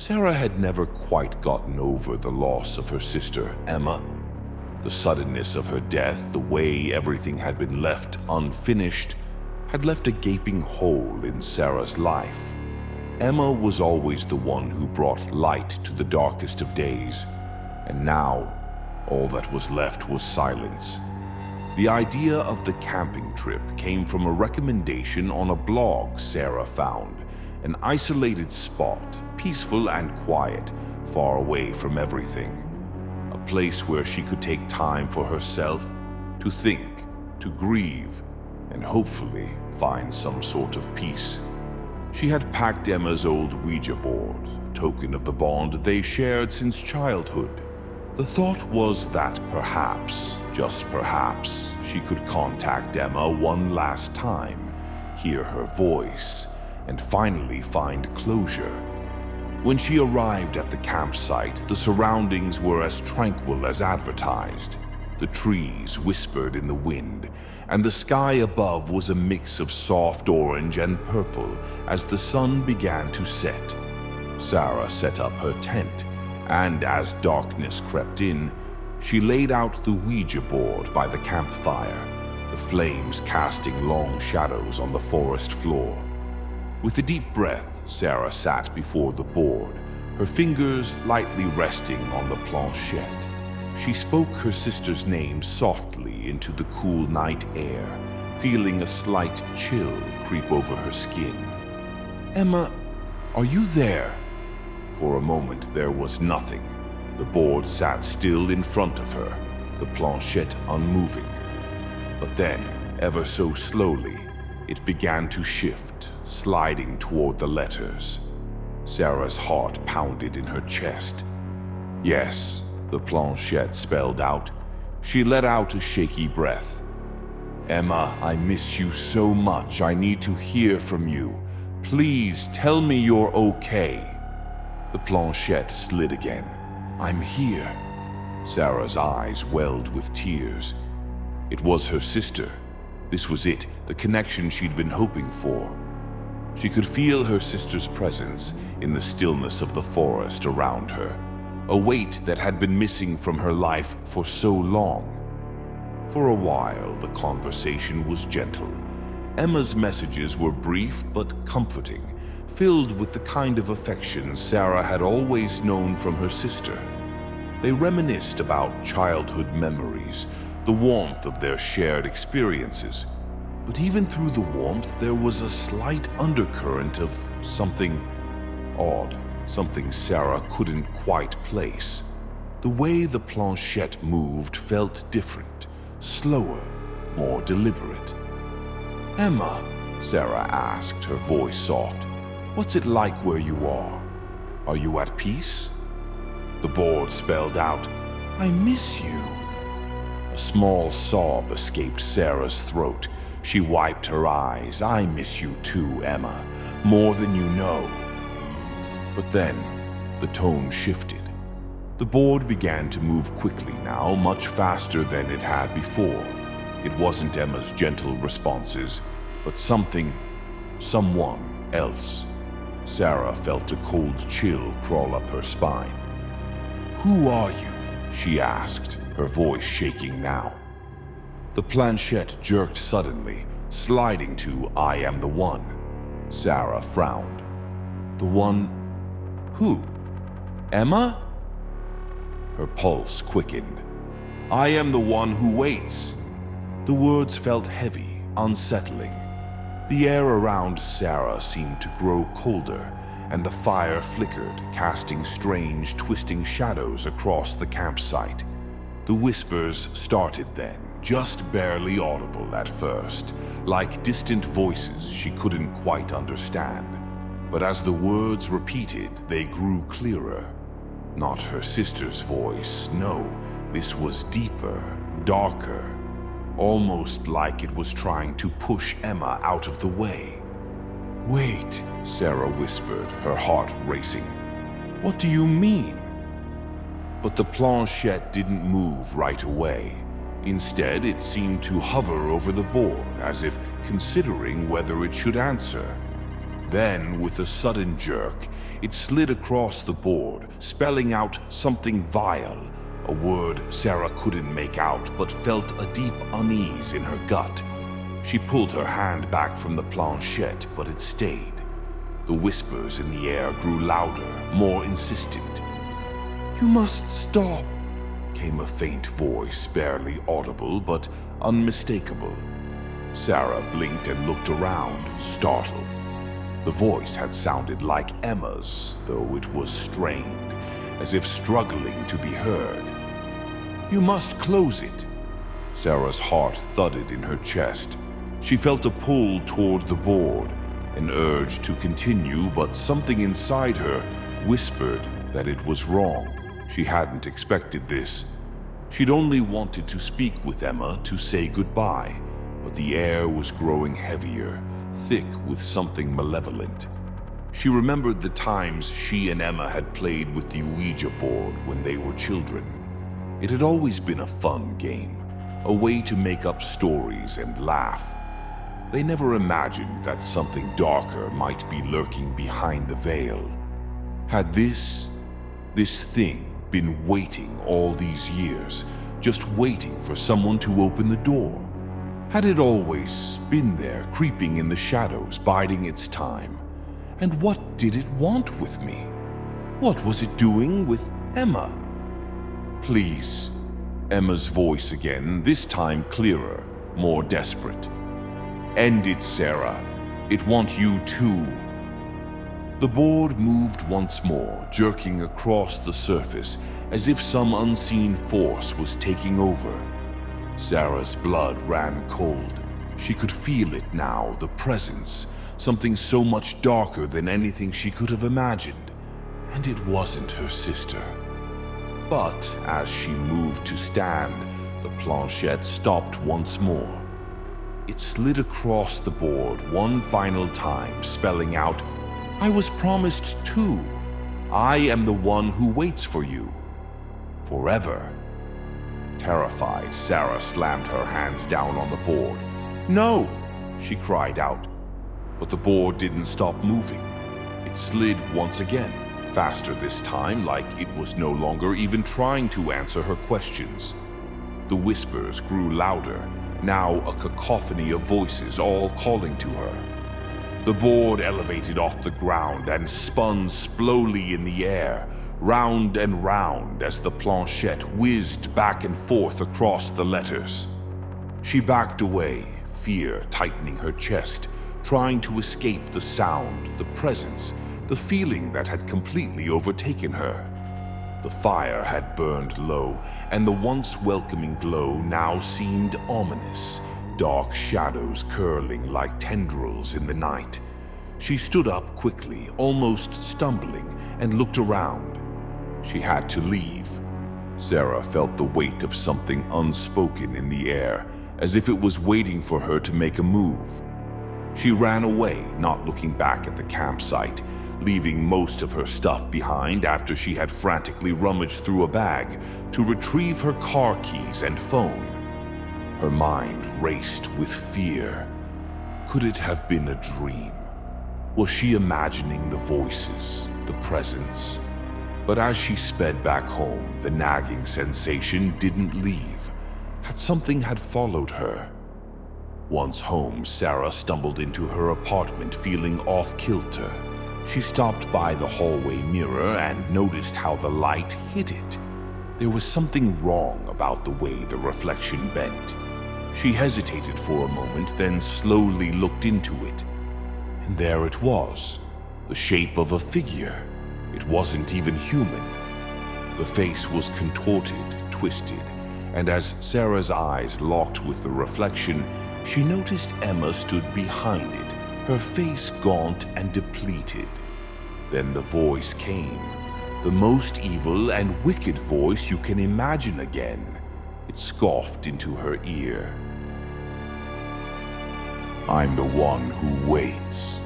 Sarah had never quite gotten over the loss of her sister, Emma. The suddenness of her death, the way everything had been left unfinished, had left a gaping hole in Sarah's life. Emma was always the one who brought light to the darkest of days, and now all that was left was silence. The idea of the camping trip came from a recommendation on a blog Sarah found, an isolated spot, peaceful and quiet, far away from everything. A place where she could take time for herself, to think, to grieve, and hopefully find some sort of peace. She had packed Emma's old Ouija board, a token of the bond they shared since childhood. The thought was that perhaps, just perhaps, she could contact Emma one last time, hear her voice, and finally find closure. When she arrived at the campsite, the surroundings were as tranquil as advertised. The trees whispered in the wind, and the sky above was a mix of soft orange and purple as the sun began to set. Sarah set up her tent, and as darkness crept in, she laid out the Ouija board by the campfire, the flames casting long shadows on the forest floor. With a deep breath, Sarah sat before the board, her fingers lightly resting on the planchette. She spoke her sister's name softly into the cool night air, feeling a slight chill creep over her skin. "Emma, are you there?" For a moment there was nothing. The board sat still in front of her, the planchette unmoving. But then, ever so slowly, it began to shift, sliding toward the letters. Sarah's heart pounded in her chest. "Yes," the planchette spelled out. She let out a shaky breath. "Emma, I miss you so much. I need to hear from you. Please tell me you're okay." The planchette slid again. "I'm here." Sarah's eyes welled with tears. It was her sister. This was it, the connection she'd been hoping for. She could feel her sister's presence in the stillness of the forest around her, a weight that had been missing from her life for so long. For a while, the conversation was gentle. Emma's messages were brief but comforting, filled with the kind of affection Sarah had always known from her sister. They reminisced about childhood memories, the warmth of their shared experiences. But even through the warmth, there was a slight undercurrent of something odd, something Sarah couldn't quite place. The way the planchette moved felt different, slower, more deliberate. "Emma," Sarah asked, her voice soft, "what's it like where you are? Are you at peace?" The board spelled out, "I miss you." A small sob escaped Sarah's throat. She wiped her eyes. "I miss you too, Emma, more than you know." But then, the tone shifted. The board began to move quickly now, much faster than it had before. It wasn't Emma's gentle responses, but someone else. Sarah felt a cold chill crawl up her spine. "Who are you?" she asked, her voice shaking now. The planchette jerked suddenly, sliding to "I am the one." Sarah frowned. "The one? Who? Emma?" Her pulse quickened. "I am the one who waits." The words felt heavy, unsettling. The air around Sarah seemed to grow colder, and the fire flickered, casting strange, twisting shadows across the campsite. The whispers started then, just barely audible at first, like distant voices she couldn't quite understand. But as the words repeated, they grew clearer. Not her sister's voice, no, this was deeper, darker, almost like it was trying to push Emma out of the way. "Wait," Sarah whispered, her heart racing. "What do you mean?" But the planchette didn't move right away. Instead, it seemed to hover over the board, as if considering whether it should answer. Then, with a sudden jerk, it slid across the board, spelling out something vile, a word Sarah couldn't make out but felt a deep unease in her gut. She pulled her hand back from the planchette, but it stayed. The whispers in the air grew louder, more insistent. "You must stop," came a faint voice, barely audible but unmistakable. Sarah blinked and looked around, startled. The voice had sounded like Emma's, though it was strained, as if struggling to be heard. "You must close it." Sarah's heart thudded in her chest. She felt a pull toward the board, an urge to continue, but something inside her whispered that it was wrong. She hadn't expected this. She'd only wanted to speak with Emma to say goodbye, but the air was growing heavier, thick with something malevolent. She remembered the times she and Emma had played with the Ouija board when they were children. It had always been a fun game, a way to make up stories and laugh. They never imagined that something darker might be lurking behind the veil. Had this thing been waiting all these years, just waiting for someone to open the door? Had it always been there, creeping in the shadows, biding its time? And what did it want with me? What was it doing with Emma? "Please," Emma's voice again, this time clearer, more desperate. "End it, Sarah. It wants you too." The board moved once more, jerking across the surface, as if some unseen force was taking over. Sarah's blood ran cold. She could feel it now, the presence, something so much darker than anything she could have imagined. And it wasn't her sister. But as she moved to stand, the planchette stopped once more. It slid across the board one final time, spelling out, "I was promised two. I am the one who waits for you. Forever." Terrified, Sarah slammed her hands down on the board. "No!" she cried out. But the board didn't stop moving. It slid once again, faster this time, like it was no longer even trying to answer her questions. The whispers grew louder, now a cacophony of voices all calling to her. The board elevated off the ground and spun slowly in the air, round and round as the planchette whizzed back and forth across the letters. She backed away, fear tightening her chest, trying to escape the sound, the presence, the feeling that had completely overtaken her. The fire had burned low, and the once welcoming glow now seemed ominous, dark shadows curling like tendrils in the night. She stood up quickly, almost stumbling, and looked around. She had to leave. Sarah felt the weight of something unspoken in the air, as if it was waiting for her to make a move. She ran away, not looking back at the campsite, leaving most of her stuff behind after she had frantically rummaged through a bag to retrieve her car keys and phone. Her mind raced with fear. Could it have been a dream? Was she imagining the voices, the presence? But as she sped back home, the nagging sensation didn't leave. Something had followed her. Once home, Sarah stumbled into her apartment feeling off-kilter. She stopped by the hallway mirror and noticed how the light hit it. There was something wrong about the way the reflection bent. She hesitated for a moment, then slowly looked into it. And there it was, the shape of a figure. It wasn't even human. The face was contorted, twisted, and as Sarah's eyes locked with the reflection, she noticed Emma stood behind it, her face gaunt and depleted. Then the voice came, the most evil and wicked voice you can imagine again. It scoffed into her ear. "I'm the one who waits."